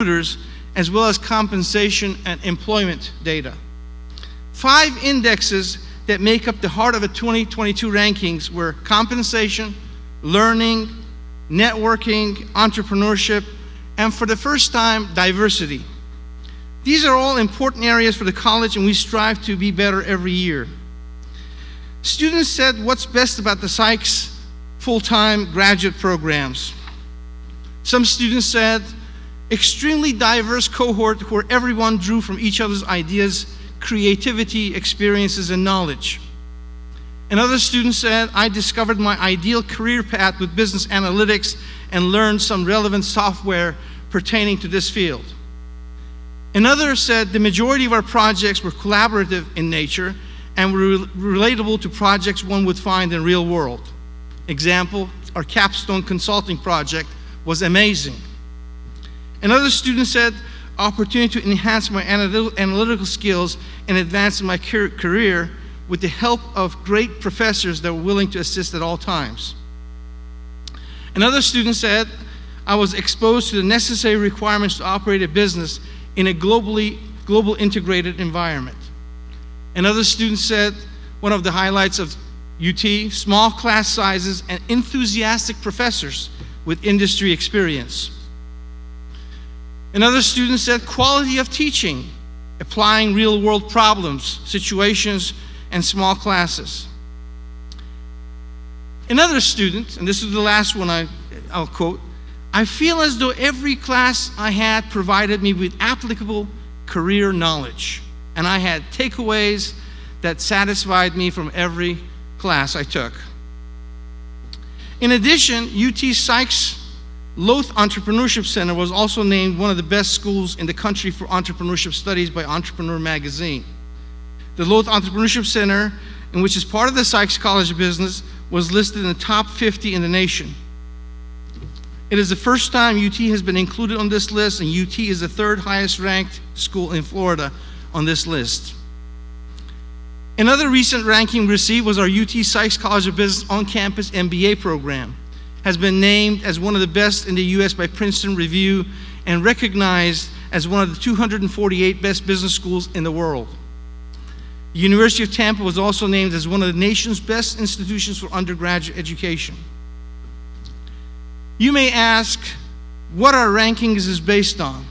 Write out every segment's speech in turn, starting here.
recruiters, as well as compensation and employment data. 5 indexes that make up the heart of the 2022 rankings were compensation, learning, networking, entrepreneurship, and for the first time, diversity. These are all important areas for the college, and we strive to be better every year. Students said what's best about the Sykes full-time graduate programs. Some students said extremely diverse cohort where everyone drew from each other's ideas, creativity, experiences, and knowledge. Another student said, I discovered my ideal career path with business analytics and learned some relevant software pertaining to this field. Another said the majority of our projects were collaborative in nature and were relatable to projects one would find in real world. Example, our capstone consulting project was amazing. Another student said, opportunity to enhance my analytical skills and advance in my career with the help of great professors that were willing to assist at all times. Another student said, I was exposed to the necessary requirements to operate a business in a global integrated environment. Another student said, one of the highlights of UT, small class sizes and enthusiastic professors with industry experience. Another student said, quality of teaching, applying real world problems, situations, and small classes. Another student, and this is the last one I'll quote, I feel as though every class I had provided me with applicable career knowledge, and I had takeaways that satisfied me from every class I took. In addition, UT Sykes Loth Entrepreneurship Center was also named one of the best schools in the country for entrepreneurship studies by Entrepreneur Magazine. The Loth Entrepreneurship Center, in which is part of the Sykes College of Business, was listed in the top 50 in the nation. It is the first time UT has been included on this list, and UT is the 3rd highest ranked school in Florida on this list. Another recent ranking received was our UT Sykes College of Business on-campus MBA program. Has been named as one of the best in the US by Princeton Review and recognized as one of the 248 best business schools in the world. The University of Tampa was also named as one of the nation's best institutions for undergraduate education. You may ask, what our rankings is based on?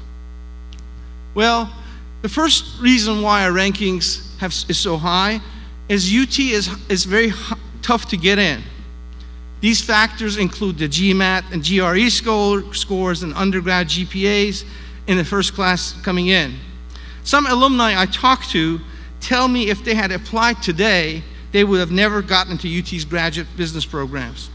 Well, the first reason why our rankings is so high is UT is very tough to get in. These factors include the GMAT and GRE scores and undergrad GPAs in the first class coming in. Some alumni I talked to tell me if they had applied today, they would have never gotten into UT's graduate business programs.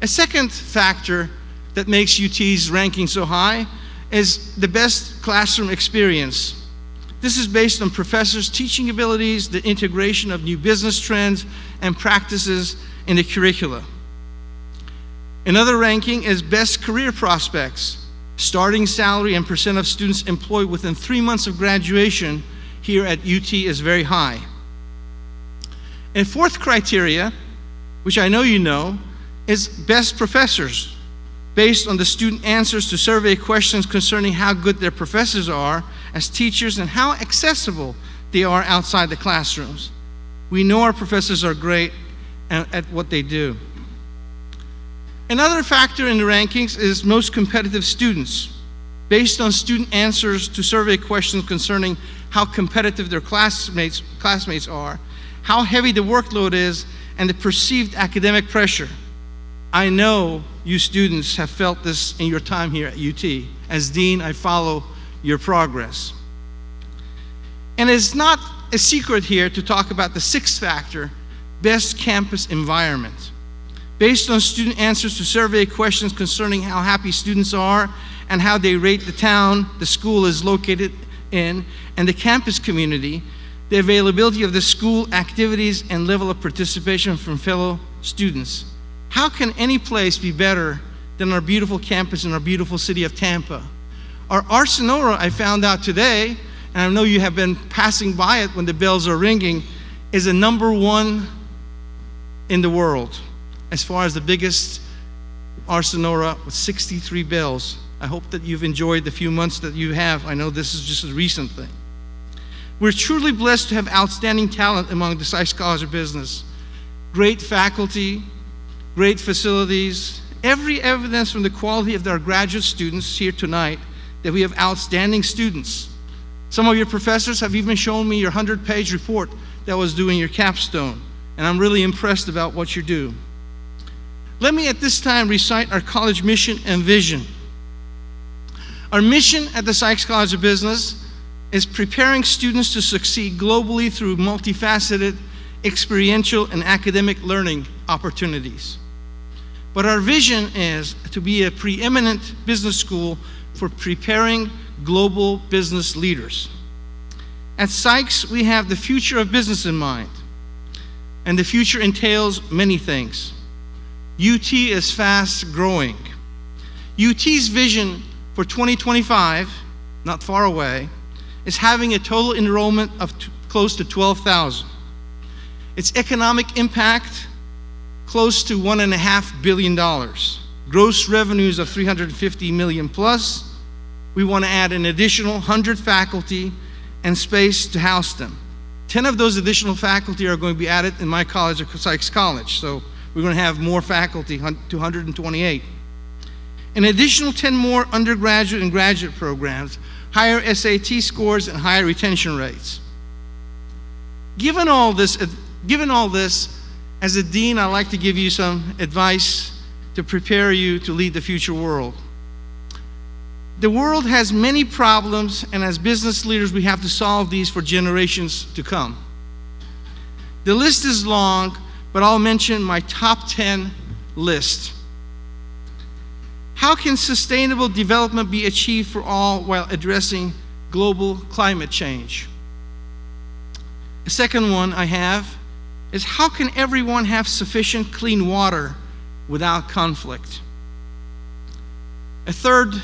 A second factor that makes UT's ranking so high is the best classroom experience. This is based on professors' teaching abilities, the integration of new business trends and practices in the curricula. Another ranking is best career prospects. Starting salary and percent of students employed within 3 months of graduation here at UT is very high. And fourth criteria, which I know you know, is best professors, based on the student answers to survey questions concerning how good their professors are as teachers and how accessible they are outside the classrooms. We know our professors are great at what they do. Another factor in the rankings is most competitive students, based on student answers to survey questions concerning how competitive their classmates are, how heavy the workload is, and the perceived academic pressure. I know you students have felt this in your time here at UT. As dean, I follow your progress. And it's not a secret here to talk about the sixth factor, best campus environment. Based on student answers to survey questions concerning how happy students are and how they rate the town the school is located in and the campus community, the availability of the school activities and level of participation from fellow students. How can any place be better than our beautiful campus in our beautiful city of Tampa? Our Art Sonora, I found out today, and I know you have been passing by it when the bells are ringing, is a #1 in the world as far as the biggest Art Sonora with 63 bells I hope that you've enjoyed the few months that you have. I know this is just a recent thing. We're truly blessed to have outstanding talent among the Sykes College of Business. Great faculty, great facilities, every evidence from the quality of our graduate students here tonight that we have outstanding students. Some of your professors have even shown me your 100-page report that was doing your capstone, and I'm really impressed about what you do. Let me at this time recite our college mission and vision. Our mission at the Sykes College of Business is preparing students to succeed globally through multifaceted, experiential, and academic learning opportunities. But our vision is to be a preeminent business school for preparing global business leaders. At Sykes, we have the future of business in mind, and the future entails many things. UT is fast growing. UT's vision for 2025, not far away, is having a total enrollment of close to 12,000. Its economic impact, close to $1.5 billion. Gross revenues of $350 million plus. We want to add an additional 100 faculty and space to house them. 10 of those additional faculty are going to be added in my college, at Sykes College, so we're going to have more faculty, to 128. An additional 10 more undergraduate and graduate programs, higher SAT scores, and higher retention rates. Given all this, as a dean, I'd like to give you some advice to prepare you to lead the future world. The world has many problems, and as business leaders, we have to solve these for generations to come. The list is long, but I'll mention my top 10 list. How can sustainable development be achieved for all while addressing global climate change? The second one I have is how can everyone have sufficient clean water without conflict? A third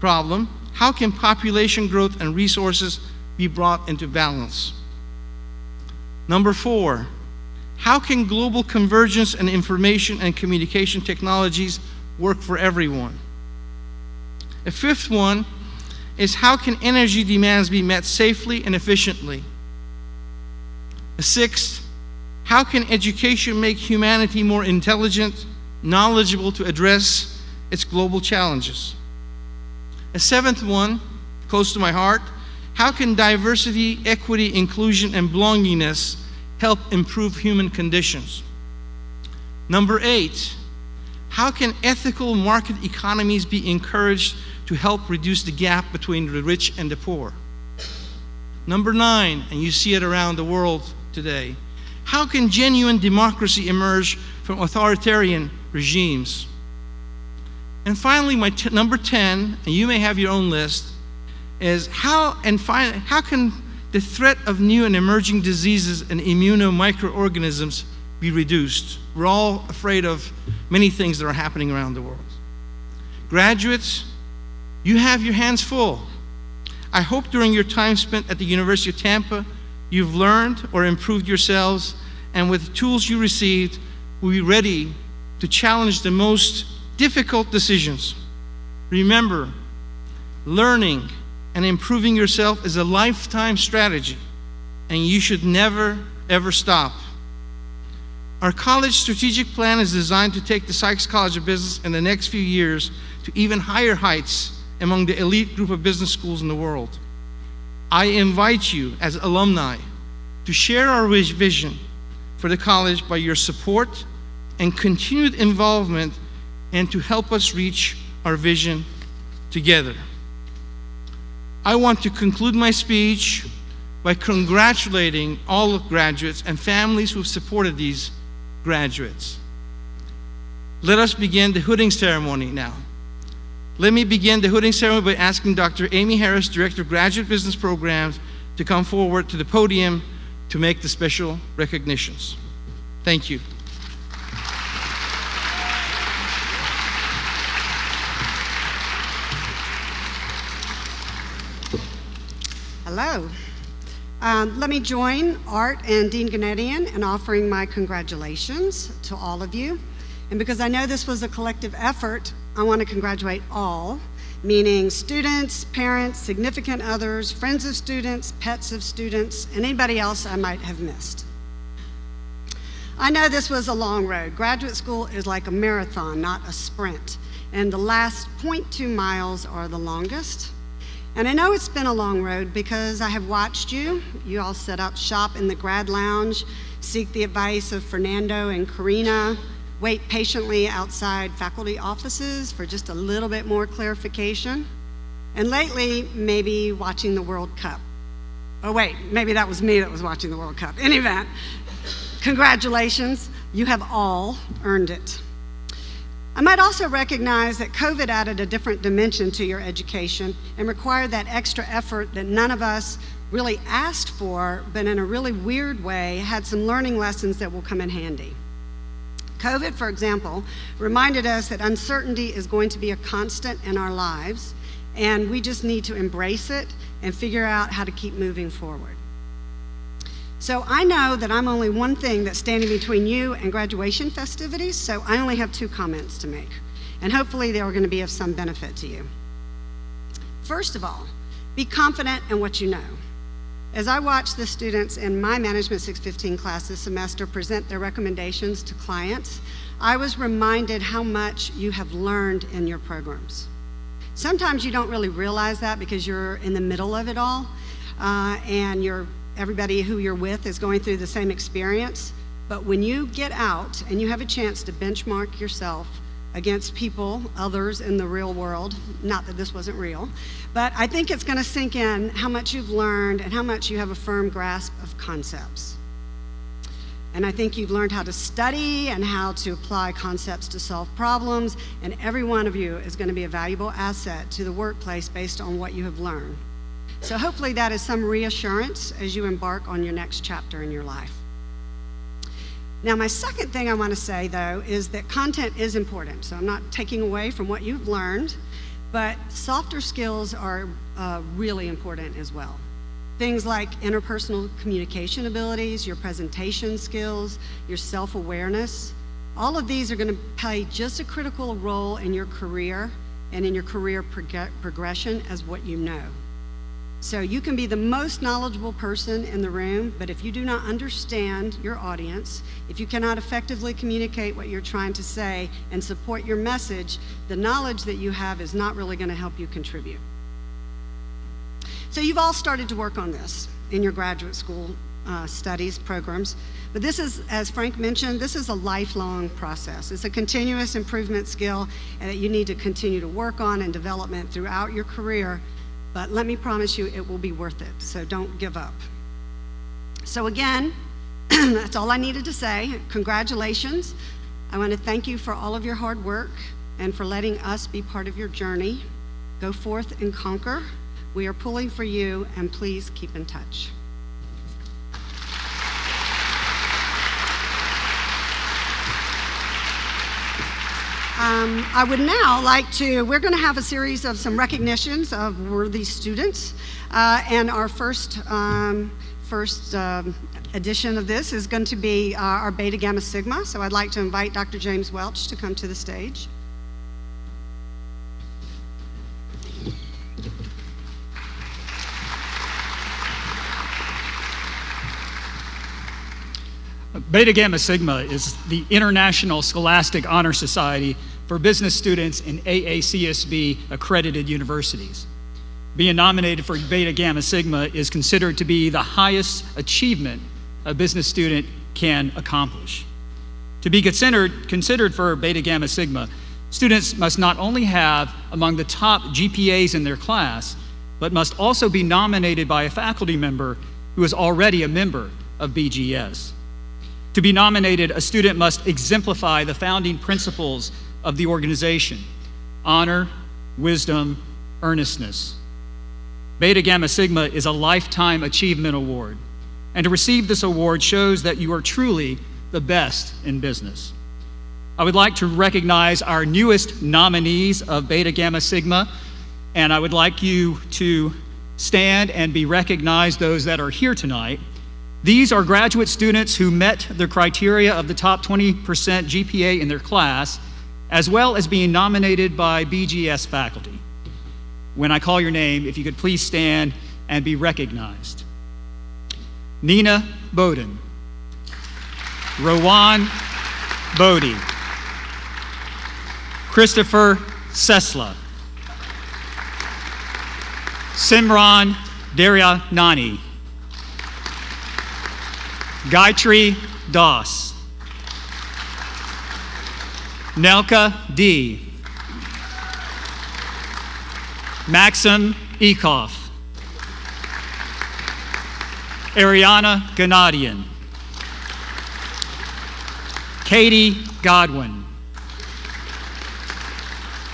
problem, how can population growth and resources be brought into balance? Number 4, how can global convergence and information and communication technologies work for everyone? A fifth one is how can energy demands be met safely and efficiently? A sixth, how can education make humanity more intelligent, knowledgeable to address its global challenges? A seventh one, close to my heart, how can diversity, equity, inclusion, and belongingness help improve human conditions? Number 8, how can ethical market economies be encouraged to help reduce the gap between the rich and the poor? Number 9, and you see it around the world today, how can genuine democracy emerge from authoritarian regimes? And finally, number 10, and you may have your own list, is how can the threat of new and emerging diseases and immunomicroorganisms be reduced? We're all afraid of many things that are happening around the world. Graduates, you have your hands full. I hope during your time spent at the University of Tampa, you've learned or improved yourselves, and with the tools you received, will be ready to challenge the most difficult decisions. Remember, learning and improving yourself is a lifetime strategy, and you should never, ever stop. Our college strategic plan is designed to take the Sykes College of Business in the next few years to even higher heights among the elite group of business schools in the world. I invite you as alumni to share our vision for the college by your support and continued involvement, and to help us reach our vision together. I want to conclude my speech by congratulating all of graduates and families who've supported these graduates. Let us begin the hooding ceremony now. Let me begin the hooding ceremony by asking Dr. Amy Harris, Director of Graduate Business Programs, to come forward to the podium to make the special recognitions. Thank you. Hello. Let me join Art and Dean Ganetian in offering my congratulations to all of you. And because I know this was a collective effort, I want to congratulate all, meaning students, parents, significant others, friends of students, pets of students, and anybody else I might have missed. I know this was a long road. Graduate school is like a marathon, not a sprint, and the last 0.2 miles are the longest. And I know it's been a long road because I have watched you. You all set up shop in the grad lounge, seek the advice of Fernando and Karina, wait patiently outside faculty offices for just a little bit more clarification. And lately, maybe watching the World Cup. Oh wait, maybe that was me that was watching the World Cup. In any event, congratulations, you have all earned it. I might also recognize that COVID added a different dimension to your education and required that extra effort that none of us really asked for, but in a really weird way, had some learning lessons that will come in handy. COVID, for example, reminded us that uncertainty is going to be a constant in our lives, and we just need to embrace it and figure out how to keep moving forward. So I know that I'm only one thing that's standing between you and graduation festivities, so I only have 2 comments to make, and hopefully they are going to be of some benefit to you. First of all, be confident in what you know. As I watch the students in my Management 615 class this semester present their recommendations to clients, I was reminded how much you have learned in your programs. Sometimes you don't really realize that because you're in the middle of it all, and everybody who you're with is going through the same experience. But when you get out and you have a chance to benchmark yourself against people, others in the real world, not that this wasn't real, but I think it's going to sink in how much you've learned and how much you have a firm grasp of concepts. And I think you've learned how to study and how to apply concepts to solve problems, and every one of you is going to be a valuable asset to the workplace based on what you have learned. So hopefully that is some reassurance as you embark on your next chapter in your life. Now, my second thing I want to say, though, is that content is important. So I'm not taking away from what you've learned, but softer skills are really important as well. Things like interpersonal communication abilities, your presentation skills, your self-awareness, all of these are going to play just a critical role in your career and in your career progression as what you know. So you can be the most knowledgeable person in the room, but if you do not understand your audience, if you cannot effectively communicate what you're trying to say and support your message, the knowledge that you have is not really going to help you contribute. So you've all started to work on this in your graduate school studies programs, but this is, as Frank mentioned, this is a lifelong process. It's a continuous improvement skill that you need to continue to work on and development throughout your career. But let me promise you, it will be worth it, so don't give up. So again, that's all I needed to say. Congratulations. I want to thank you for all of your hard work and for letting us be part of your journey. Go forth and conquer. We are pulling for you, and please keep in touch. I would now like to, we're going to have a series of some recognitions of worthy students, and our first edition of this is going to be our Beta Gamma Sigma, so I'd like to invite Dr. James Welch to come to the stage. Beta Gamma Sigma is the International Scholastic Honor Society for business students in AACSB accredited universities. Being nominated for Beta Gamma Sigma is considered to be the highest achievement a business student can accomplish. To be considered for Beta Gamma Sigma, students must not only have among the top GPAs in their class, but must also be nominated by a faculty member who is already a member of BGS. To be nominated, a student must exemplify the founding principles of the organization: honor, wisdom, earnestness. Beta Gamma Sigma is a lifetime achievement award, and to receive this award shows that you are truly the best in business. I would like to recognize our newest nominees of Beta Gamma Sigma, and I would like you to stand and be recognized, those that are here tonight. These are graduate students who met the criteria of the top 20% GPA in their class as well as being nominated by BGS faculty. When I call your name, if you could please stand and be recognized. Nina Bowden, Rowan Bodie, Christopher Sesla, Simran Daryanani, Gayatri Das, Nelka D, Maxim Ekoff, Ariana Ganadian, Katie Godwin,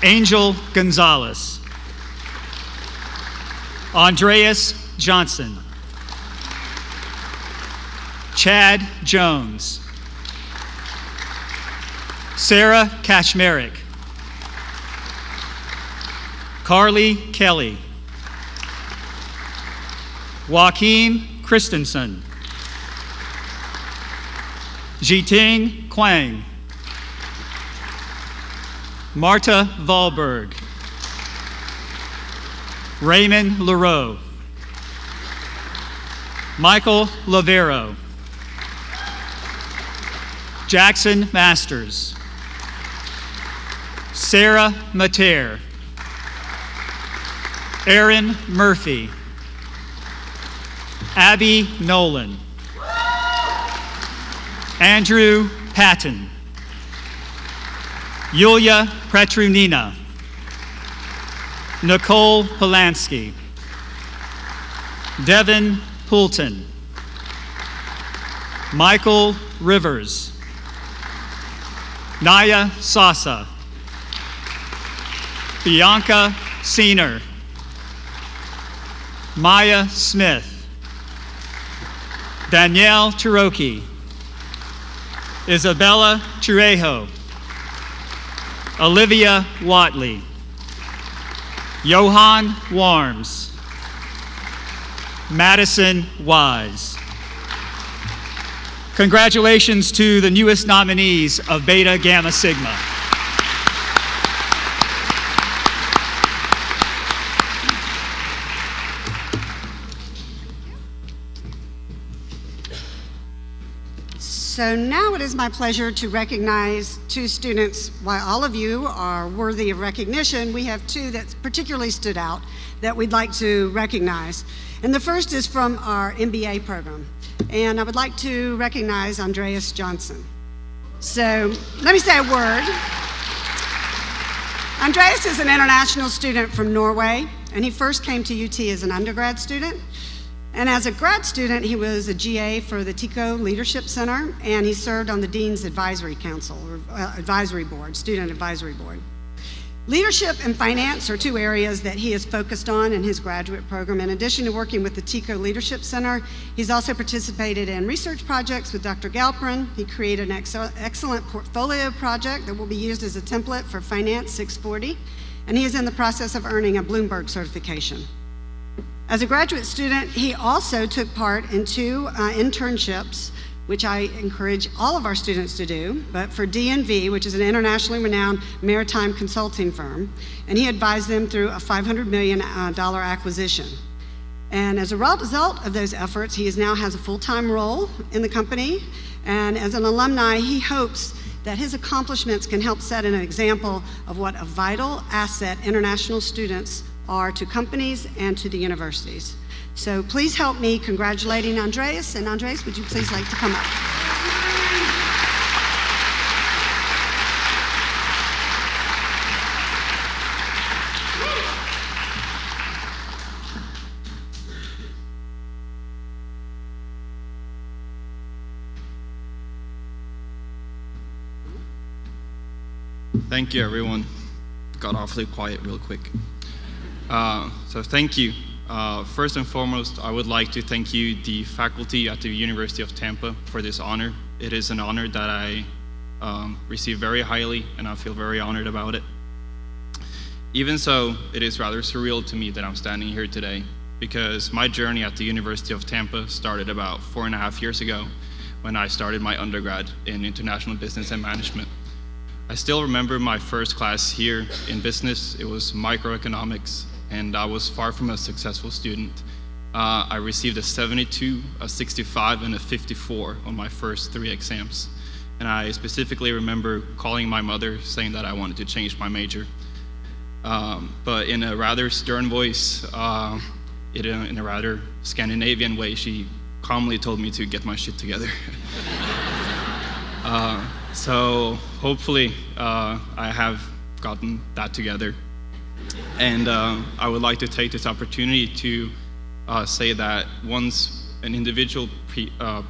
Angel Gonzalez, Andreas Johnson, Chad Jones, Sarah Kachmerik, Carly Kelly, Joaquin Christensen, Jiting Quang, Marta Valberg, Raymond Leroux, Michael Lavero, Jackson Masters, Sarah Mater, Aaron Murphy, Abby Nolan, Andrew Patton, Yulia Petrunina, Nicole Polanski, Devin Poulton, Michael Rivers, Naya Sasa, Bianca Seener, Maya Smith, Danielle Cherokee, Isabella Trejo, Olivia Watley, Johan Warms, Madison Wise. Congratulations to the newest nominees of Beta Gamma Sigma. So now it is my pleasure to recognize two students. While all of you are worthy of recognition, we have two that particularly stood out that we'd like to recognize. And the first is from our MBA program. And I would like to recognize Andreas Johnson. So let me say a word. Andreas is an international student from Norway, and he first came to UT as an undergrad student. And as a grad student, he was a GA for the TICO Leadership Center, and he served on the Dean's Advisory Council, or Advisory Board, Student Advisory Board. Leadership and finance are two areas that he has focused on in his graduate program. In addition to working with the TICO Leadership Center, he's also participated in research projects with Dr. Galperin. He created an excellent portfolio project that will be used as a template for Finance 640, and he is in the process of earning a Bloomberg certification. As a graduate student, he also took part in two internships, which I encourage all of our students to do, but for DNV, which is an internationally renowned maritime consulting firm, and he advised them through a $500 million acquisition. And as a result of those efforts, he now has a full-time role in the company, and as an alumni, he hopes that his accomplishments can help set an example of what a vital asset international students are to companies and to the universities. So please help me congratulating Andreas. And Andreas, would you please like to come up? Thank you, everyone. Got awfully quiet real quick. So thank you. First and foremost, I would like to thank you, the faculty at the University of Tampa, for this honor. It is an honor that I receive very highly, and I feel very honored about it. Even so, it is rather surreal to me that I'm standing here today, because my journey at the University of Tampa started about 4.5 years ago when I started my undergrad in international business and management. I still remember my first class here in business. It was microeconomics, and I was far from a successful student. I received a 72, a 65, and a 54 on my first 3 exams. And I specifically remember calling my mother saying that I wanted to change my major. But in a rather stern voice, in a rather Scandinavian way, she calmly told me to get my shit together. So hopefully I have gotten that together. And I would like to take this opportunity to say that once an individual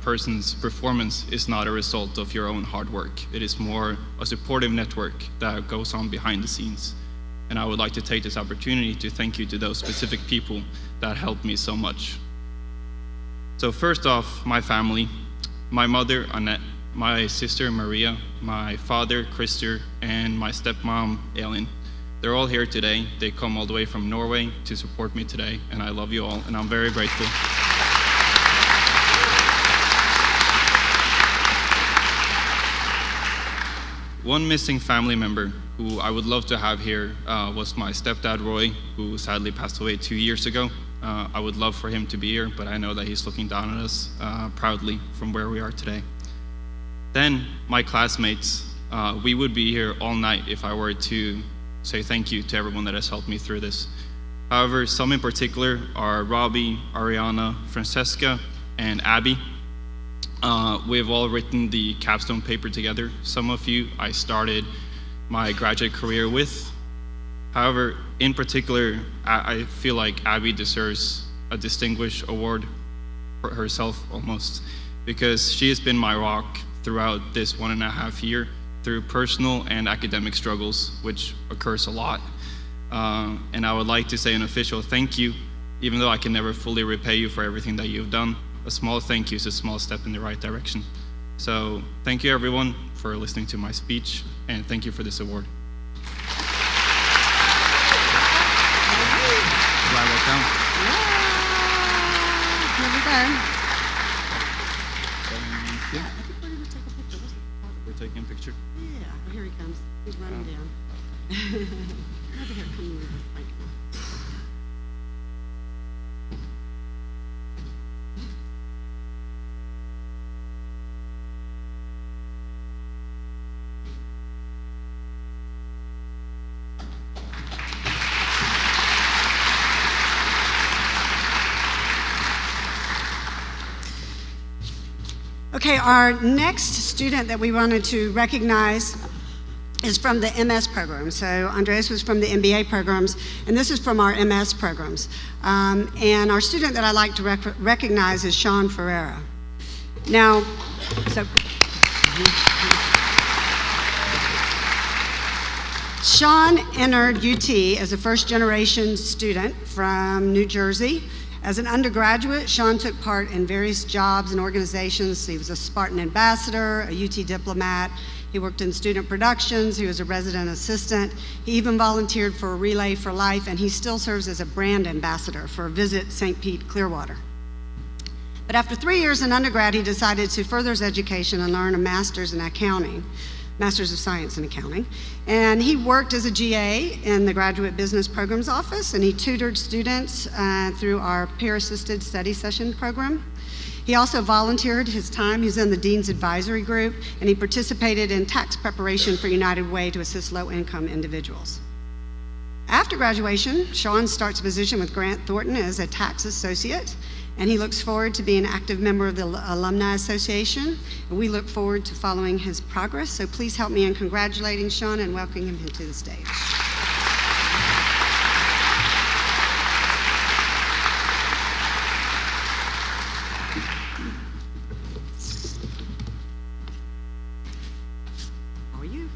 person's performance is not a result of your own hard work. It is more a supportive network that goes on behind the scenes. And I would like to take this opportunity to thank you to those specific people that helped me so much. So first off, my family, my mother, Annette, my sister, Maria, my father, Christer, and my stepmom, Elin. They're all here today. They come all the way from Norway to support me today, and I love you all, and I'm very grateful. One missing family member who I would love to have here was my stepdad, Roy, who sadly passed away 2 years ago. I would love for him to be here, but I know that he's looking down on us proudly from where we are today. Then my classmates, we would be here all night if I were to say thank you to everyone that has helped me through this. However, some in particular are Robbie, Ariana, Francesca, and Abby. We've all written the capstone paper together. Some of you I started my graduate career with. However, in particular, I feel like Abby deserves a distinguished award for herself almost, because she has been my rock throughout this 1.5 years through personal and academic struggles, which occurs a lot. And I would like to say an official thank you, even though I can never fully repay you for everything that you've done. A small thank you is a small step in the right direction. So thank you everyone for listening to my speech, and thank you for this award. Do I walk down? Yeah. Here we go. Yeah, I think we're going to take a picture. we're taking a picture. Yeah, well, here he comes. He's running down. Over here, come with us, Frank. Okay, our next student that we wanted to recognize is from the MS program. So Andreas was from the MBA programs, and this is from our MS programs. And our student that I'd like to recognize is Sean Ferreira. Now, Sean entered UT as a first-generation student from New Jersey. As an undergraduate, Sean took part in various jobs and organizations. He was a Spartan ambassador, a UT diplomat. He worked in student productions. He was a resident assistant. He even volunteered for Relay for Life, and he still serves as a brand ambassador for Visit St. Pete Clearwater. But after 3 years in undergrad, he decided to further his education and learn a master's in accounting. Master's of Science in Accounting. And he worked as a GA in the Graduate Business Programs Office, and he tutored students through our peer-assisted study session program. He also volunteered his time. He was in the Dean's Advisory Group, and he participated in tax preparation for United Way to assist low-income individuals. After graduation, Sean starts a position with Grant Thornton as a tax associate, and he looks forward to being an active member of the Alumni Association, and we look forward to following his progress. So please help me in congratulating Sean and welcoming him to the stage. How are you?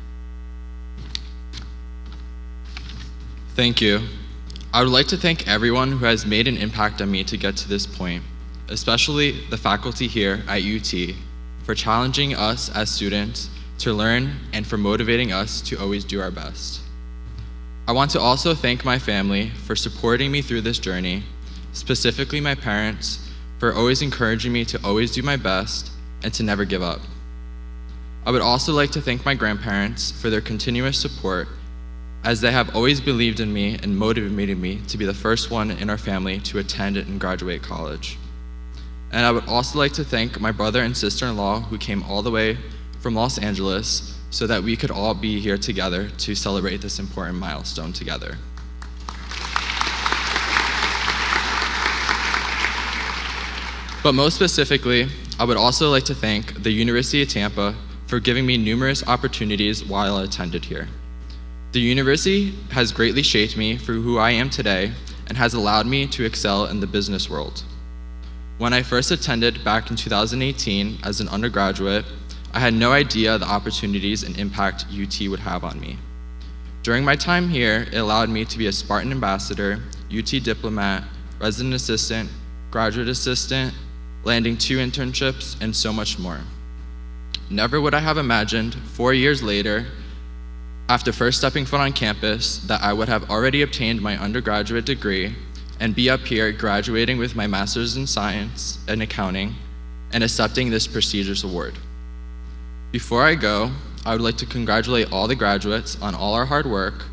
Thank you. I would like to thank everyone who has made an impact on me to get to this point, especially the faculty here at UT for challenging us as students to learn and for motivating us to always do our best. I want to also thank my family for supporting me through this journey, specifically my parents for always encouraging me to always do my best and to never give up. I would also like to thank my grandparents for their continuous support, as they have always believed in me and motivated me to be the first one in our family to attend and graduate college. And I would also like to thank my brother and sister-in-law who came all the way from Los Angeles so that we could all be here together to celebrate this important milestone together. But most specifically, I would also like to thank the University of Tampa for giving me numerous opportunities while I attended here. The university has greatly shaped me for who I am today and has allowed me to excel in the business world. When I first attended back in 2018 as an undergraduate, I had no idea the opportunities and impact UT would have on me. During my time here, it allowed me to be a Spartan ambassador, UT diplomat, resident assistant, graduate assistant, landing 2 internships, and so much more. Never would I have imagined 4 years later, after first stepping foot on campus, that I would have already obtained my undergraduate degree and be up here graduating with my master's in science and accounting and accepting this prestigious award. Before I go, I would like to congratulate all the graduates on all our hard work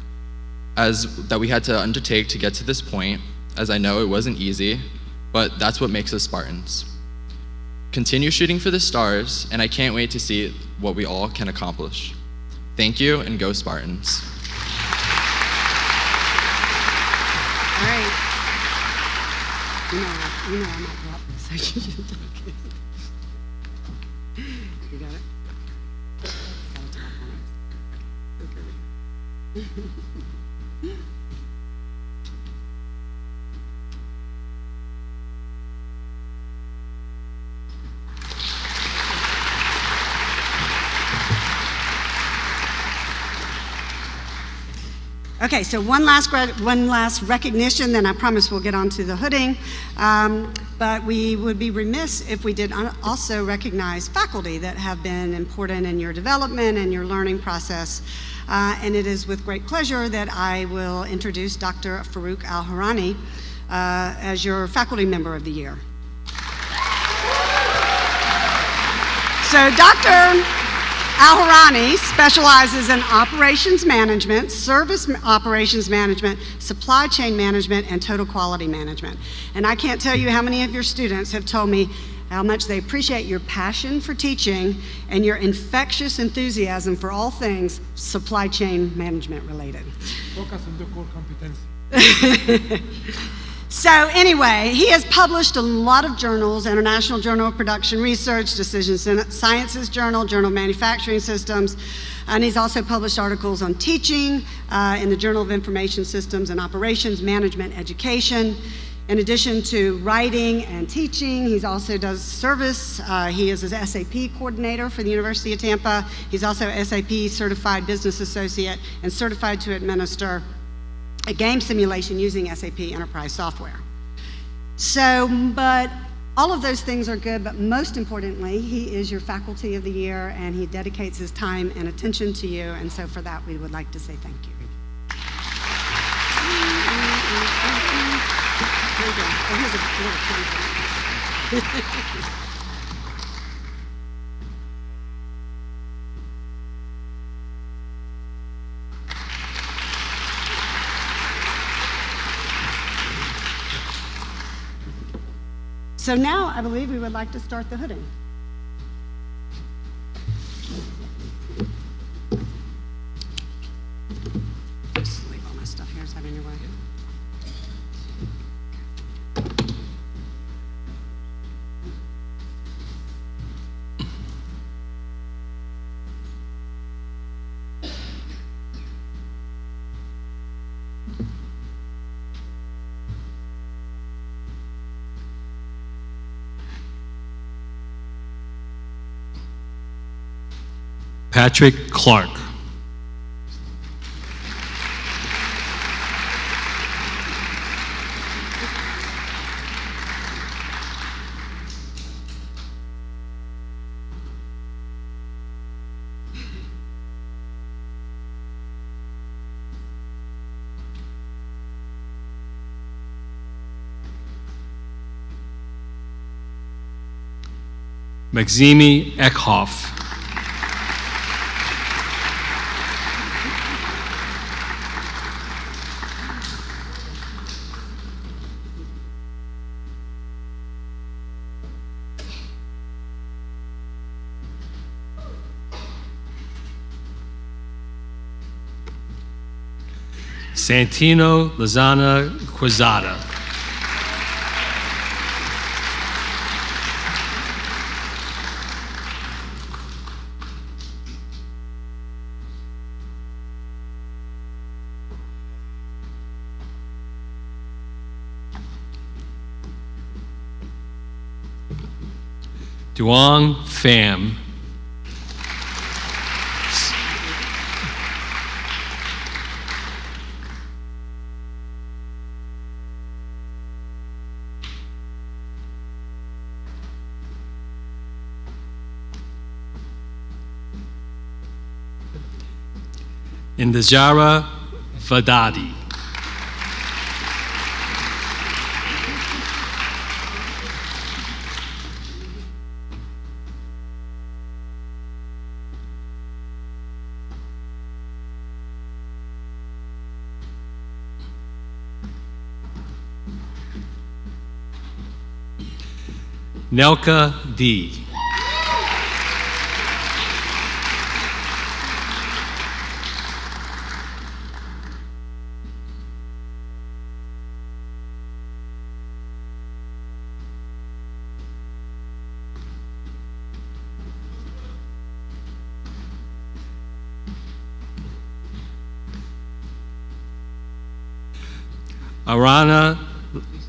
that we had to undertake to get to this point, as I know it wasn't easy, but that's what makes us Spartans. Continue shooting for the stars, and I can't wait to see what we all can accomplish. Thank you, and go Spartans. All right. You know I might drop this. I should just take it. You got it? Got a top on it. Okay. Okay, so one last recognition, then I promise we'll get on to the hooding. But we would be remiss if we did also recognize faculty that have been important in your development and your learning process. And it is with great pleasure that I will introduce Dr. Farouk Al-Harani as your faculty member of the year. So Dr. Al-Harani specializes in operations management, service operations management, supply chain management, and total quality management. And I can't tell you how many of your students have told me how much they appreciate your passion for teaching and your infectious enthusiasm for all things supply chain management related. Focus on the core competency. So anyway, he has published a lot of journals: International Journal of Production Research, Decision Sciences Journal, Journal of Manufacturing Systems, and he's also published articles on teaching in the Journal of Information Systems and Operations Management Education. In addition to writing and teaching, he also does service. He is an SAP coordinator for the University of Tampa. He's also SAP Certified Business Associate and certified to administer a game simulation using SAP Enterprise software. So, but all of those things are good, but most importantly, he is your faculty of the year, and he dedicates his time and attention to you, and so for that, we would like to say thank you. There you go. Oh, here's a little pen. So now I believe we would like to start the hooding. Just leave all my stuff here. Is that in your way? Patrick Clark. Maximi Eckhoff. Santino Lozana Quezada. Duong Pham. Indajara Vadadi. Nelka D. Arana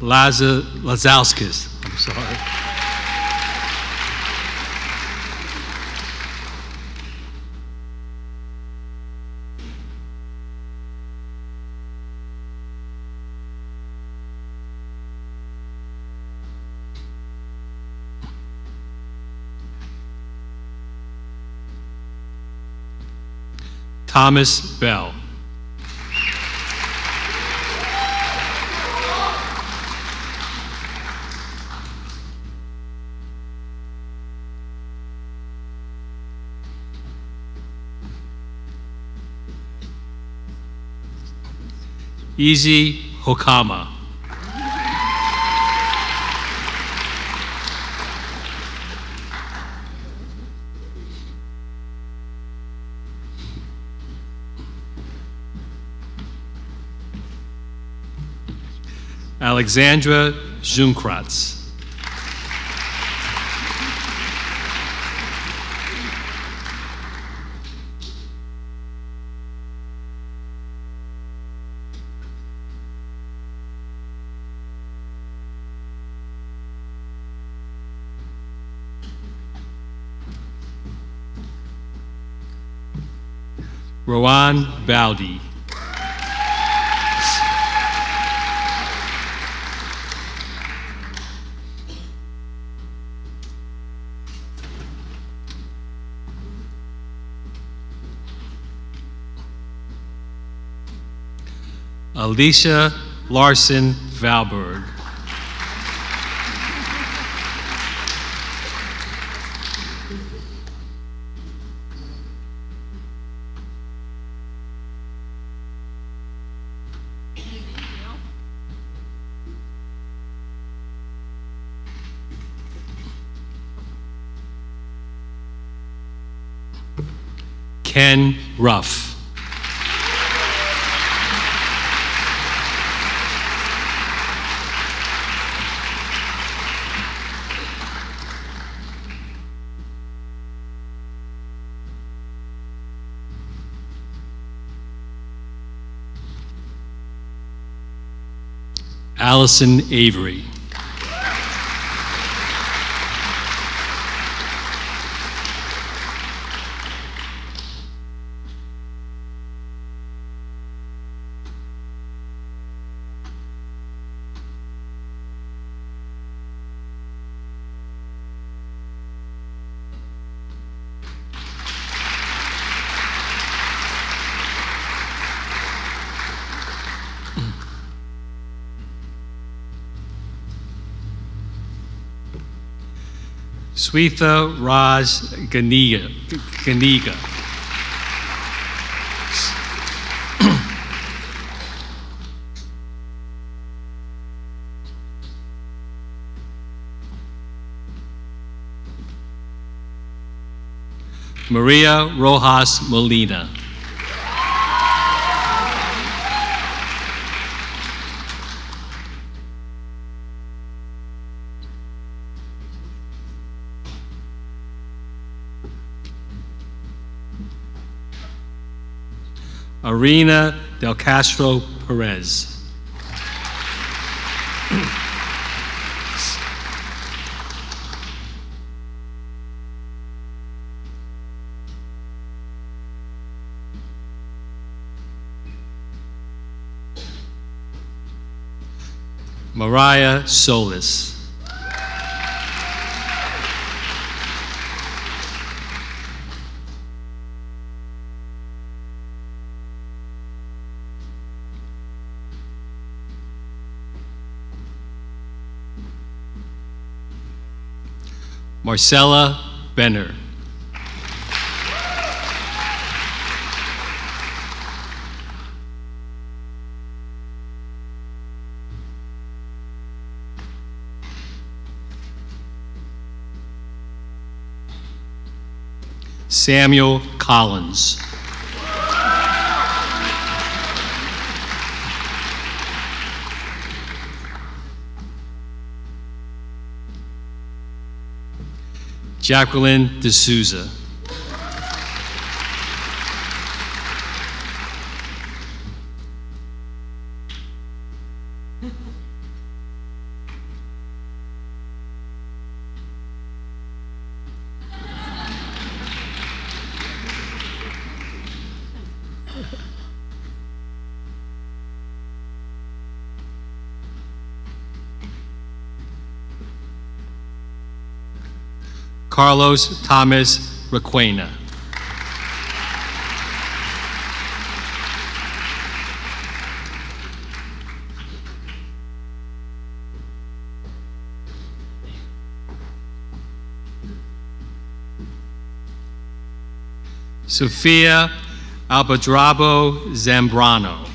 Lazowskis. I'm sorry. Thomas Bell. Easy Hokama. Alexandra Junkratz. Rowan Bowdy. Alicia Larson Valberg. Ken Ruff. Allison Avery. Swetha Raj Ganiga. Maria Rojas Molina. Arena Del Castro Perez. Mariah Solis. Marcella Benner. Samuel Collins. Jacqueline D'Souza. Carlos Thomas Requena. Sofia Albadrabo Zambrano.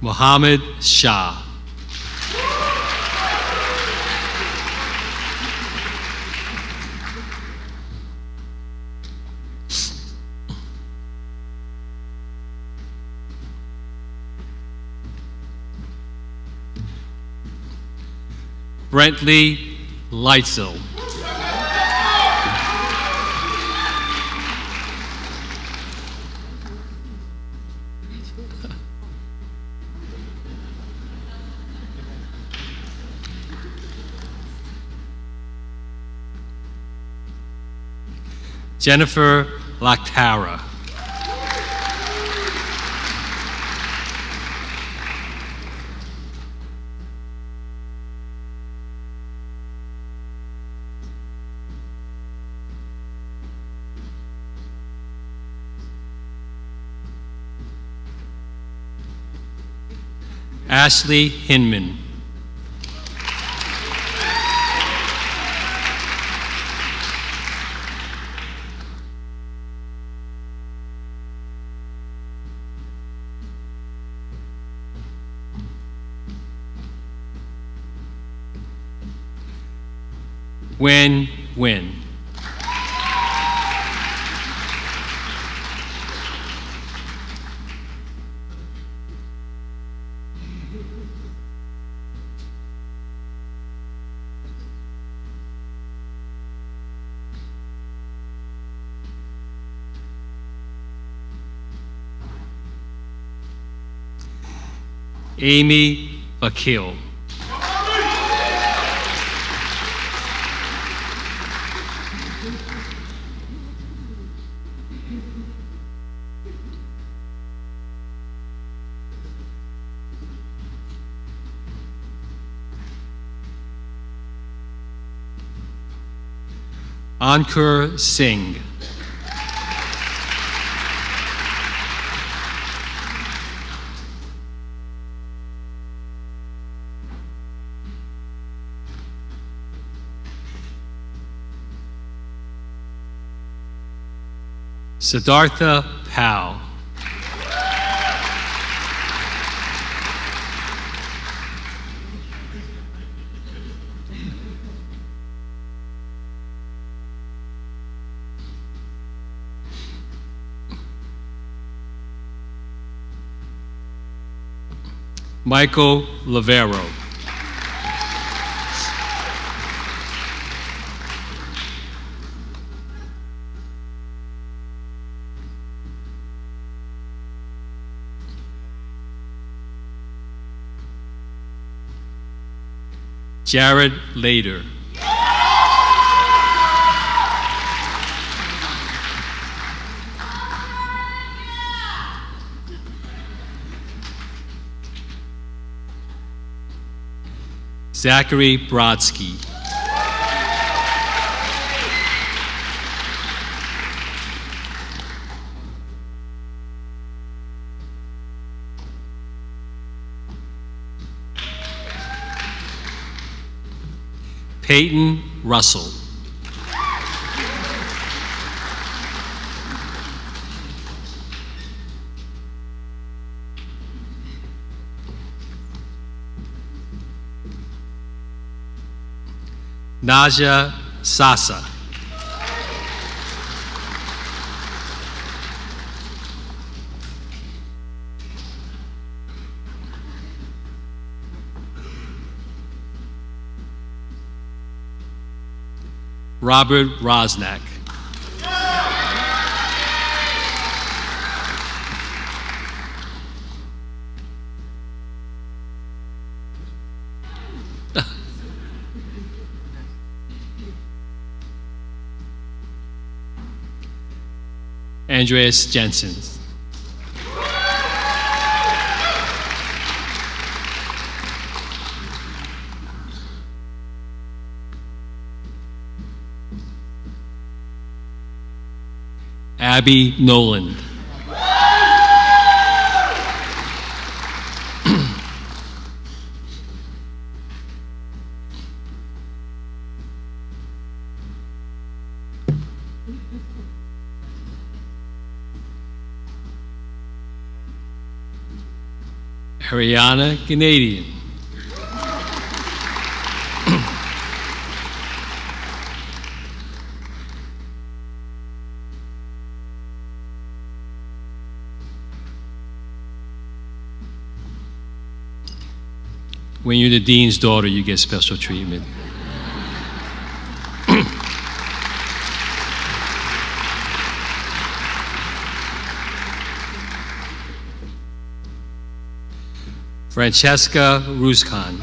Mohammed Shah. Brentley Leitzel. Jennifer Lactara. Ashley Hinman. Win. Amy Vakil. Ankur Singh. Siddhartha Pal. Michael Lavero. Jared Lader. Zachary Brodsky. Peyton Russell. Naja Sasa. Robert Rosnack. Andreas Jensen. Abby Noland. Ariana Canadian. When you're the dean's daughter, you get special treatment. Francesca Ruskan.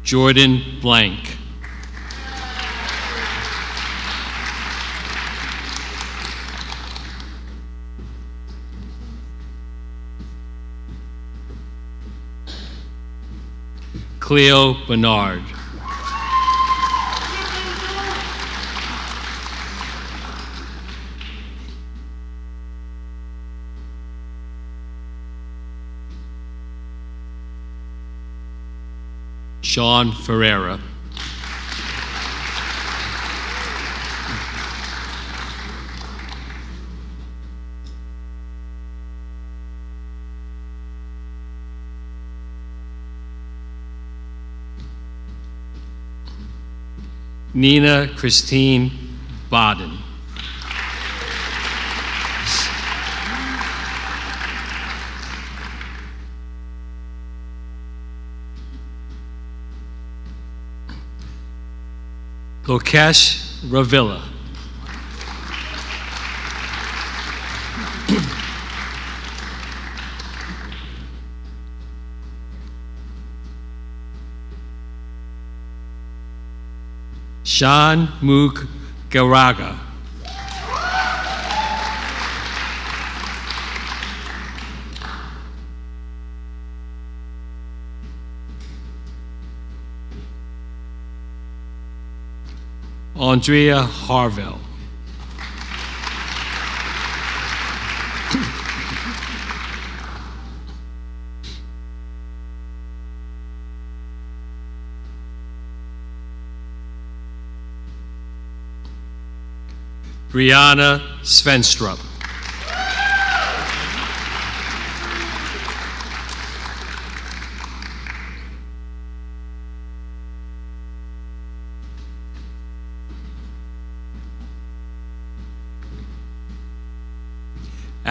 Jordan Blank. Cleo Bernard. Sean Ferreira. Nina Christine Baden. Lokesh Ravilla. Sean Mook Garaga. Andrea Harville. Brianna Svenstrup.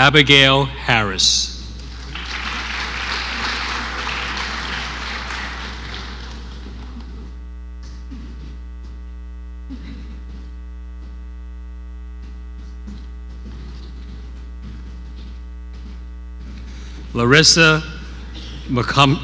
Abigail Harris. Larissa McComsky.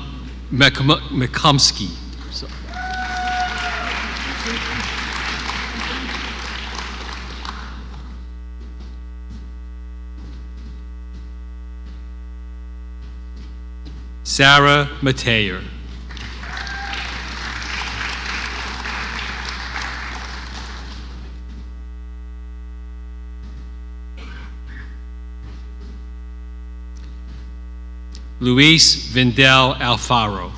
Sarah Mateer. Luis Vindel Alfaro.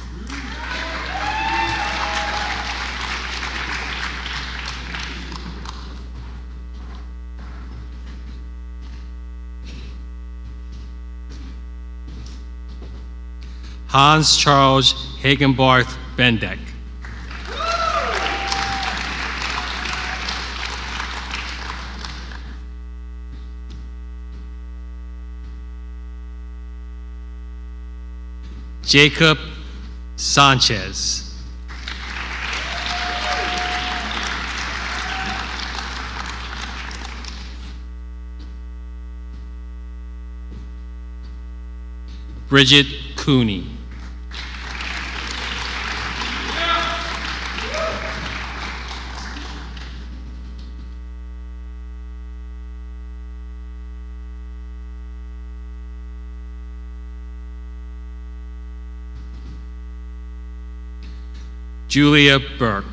Hans Charles Hagenbarth Bendeck. Jacob Sanchez. Bridget Cooney. Julia Burke.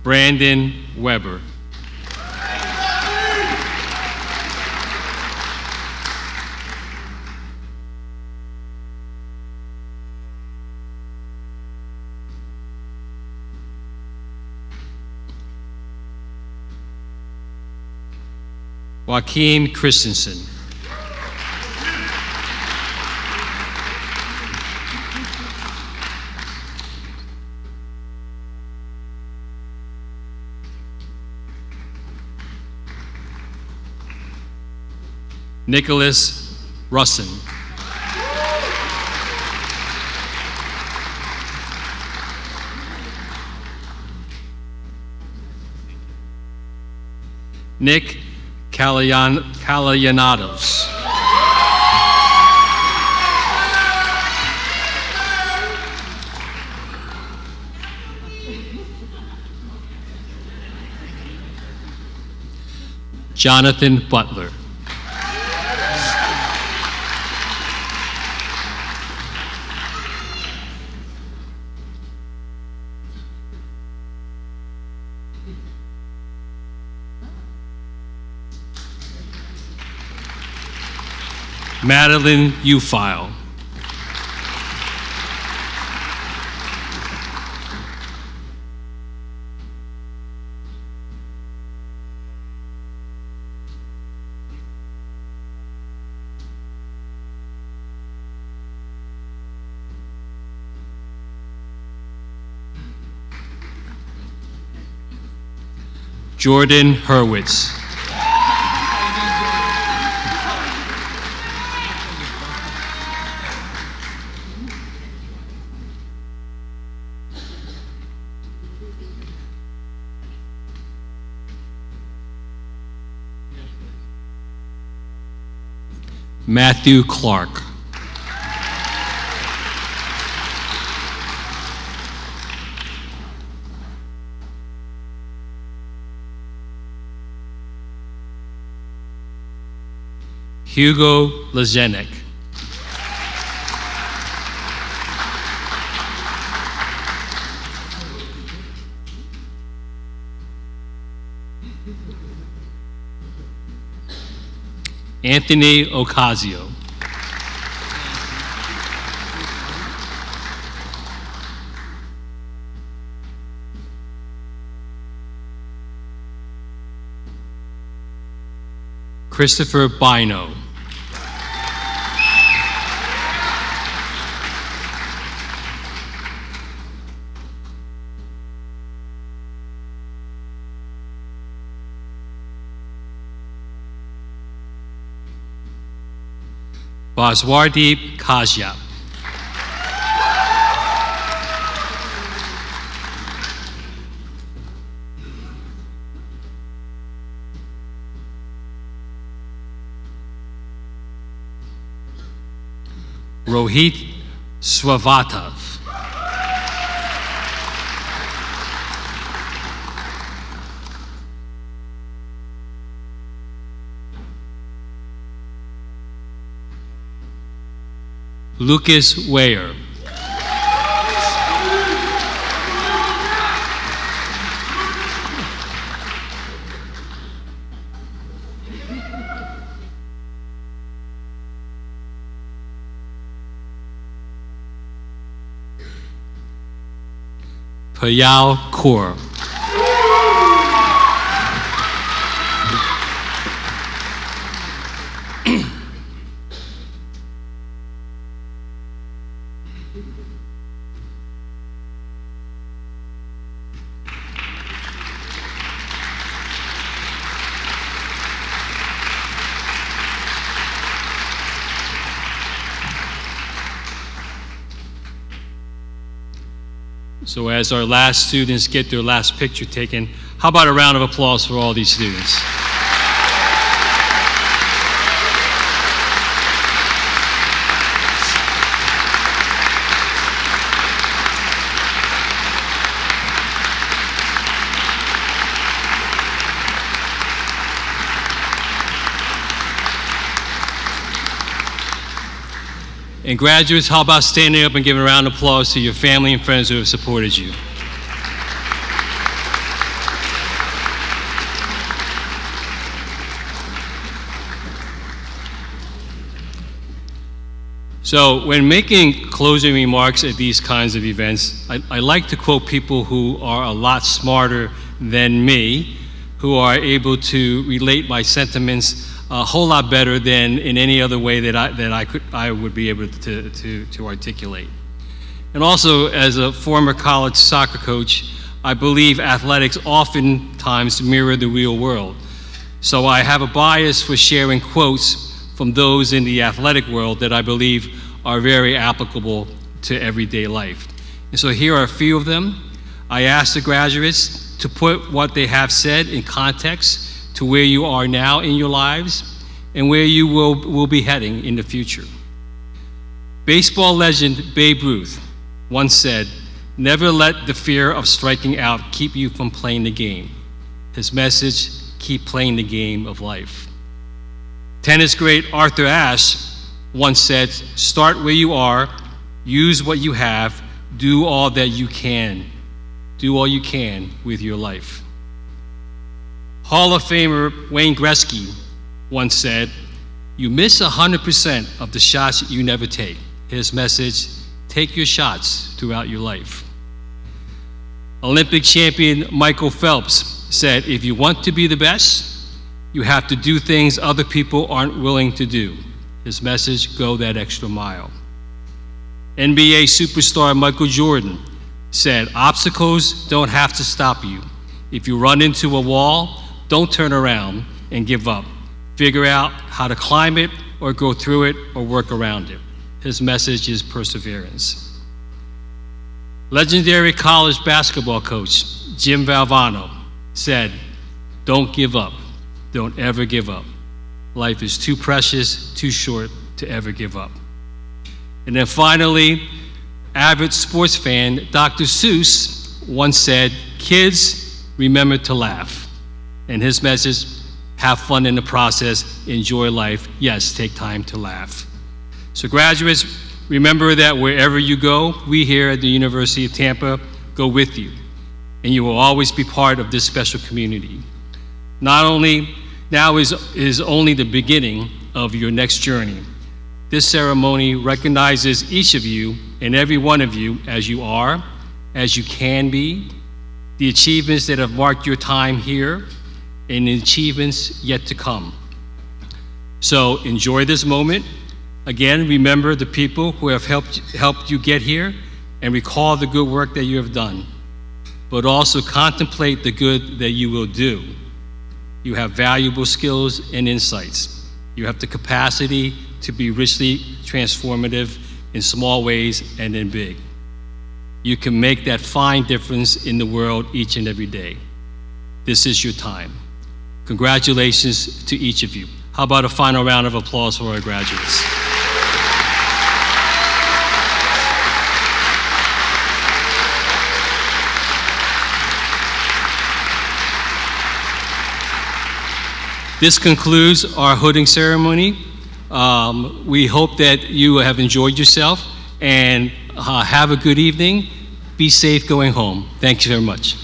Brandon Weber. Joaquin Christensen. Nicholas Russin. Nick Calayanados. Jonathan Butler. Madeline Ufile. Jordan Hurwitz. Matthew Clark. Hugo Lazenek. Anthony Ocasio. Christopher Bino. Baswardeep Kasyap. Rohit Swavatov. Lucas Weyer. Payal Kaur. So as our last students get their last picture taken, how about a round of applause for all these students? And graduates, how about standing up and giving a round of applause to your family and friends who have supported you? So when making closing remarks at these kinds of events, I like to quote people who are a lot smarter than me, who are able to relate my sentiments a whole lot better than in any other way that I would be able to articulate. And also, as a former college soccer coach, I believe athletics oftentimes mirror the real world. So I have a bias for sharing quotes from those in the athletic world that I believe are very applicable to everyday life. And so here are a few of them. I ask the graduates to put what they have said in context to where you are now in your lives and where you will be heading in the future. Baseball legend Babe Ruth once said, "Never let the fear of striking out keep you from playing the game." His message, keep playing the game of life. Tennis great Arthur Ashe once said, "Start where you are, use what you have, do all that you can. Do all you can with your life." Hall of Famer Wayne Gretzky once said, "You miss 100% of the shots you never take." His message, take your shots throughout your life. Olympic champion Michael Phelps said, "If you want to be the best, you have to do things other people aren't willing to do." His message, go that extra mile. NBA superstar Michael Jordan said, "Obstacles don't have to stop you. If you run into a wall, don't turn around and give up. Figure out how to climb it or go through it or work around it." His message is perseverance. Legendary college basketball coach Jim Valvano said, "Don't give up. Don't ever give up. Life is too precious, too short to ever give up." And then finally, avid sports fan Dr. Seuss once said, "Kids, remember to laugh." And his message, have fun in the process, enjoy life. Yes, take time to laugh. So graduates, remember that wherever you go, we here at the University of Tampa go with you. And you will always be part of this special community. Not only now is only the beginning of your next journey. This ceremony recognizes each of you and every one of you as you are, as you can be, the achievements that have marked your time here, and the achievements yet to come. So enjoy this moment. Again, remember the people who have helped you get here and recall the good work that you have done, but also contemplate the good that you will do. You have valuable skills and insights. You have the capacity to be richly transformative in small ways and in big. You can make that fine difference in the world each and every day. This is your time. Congratulations to each of you. How about a final round of applause for our graduates? This concludes our hooding ceremony. We hope that you have enjoyed yourself and have a good evening. Be safe going home. Thank you very much.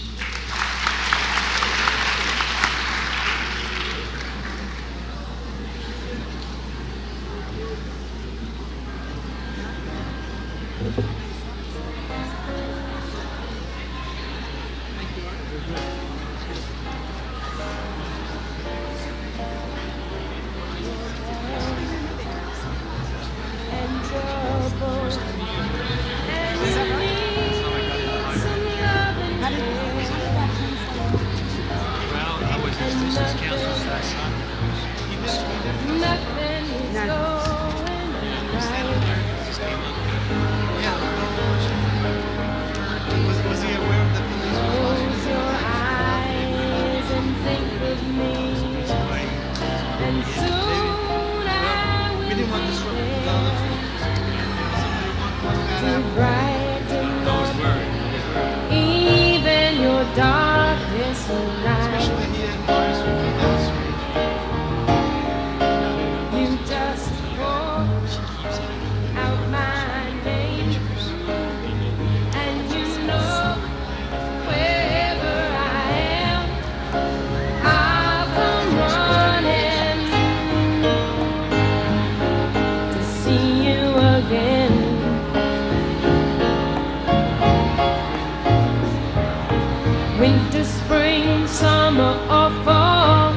Winter, spring, summer, or fall,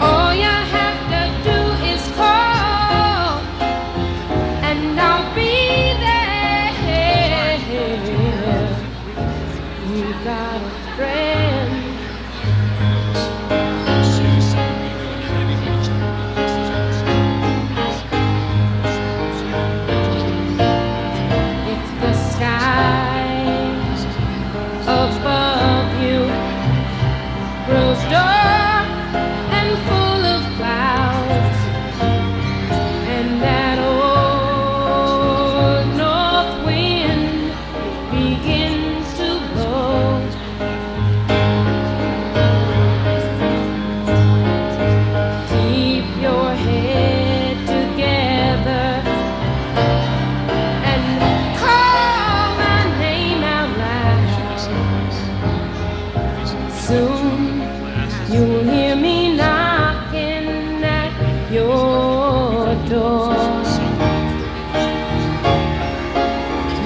all you have to do is call, and I'll be there. You've got a friend. If the sky above you grows dark and full of clouds, and that old north wind begins to blow, keep your head together and call my name out loud. Soon you'll hear me knocking at your door.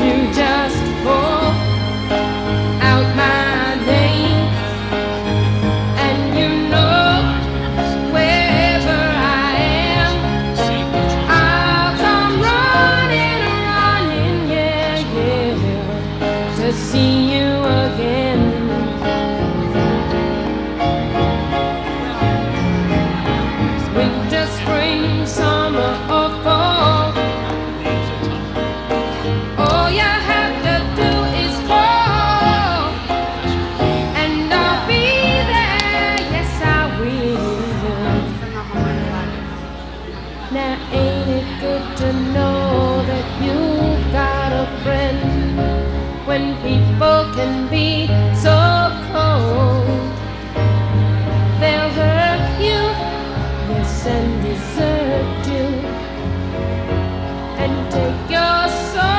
You just call out my name, and you know wherever I am, I'll come running, running, yeah, yeah, to see you again. Winter, spring, summer, or fall, all you have to do is call, and I'll be there, yes I will. Now ain't it good to know that you've got a friend when people can be so cold? They'll hurt you, yes, and desert you, and take your soul.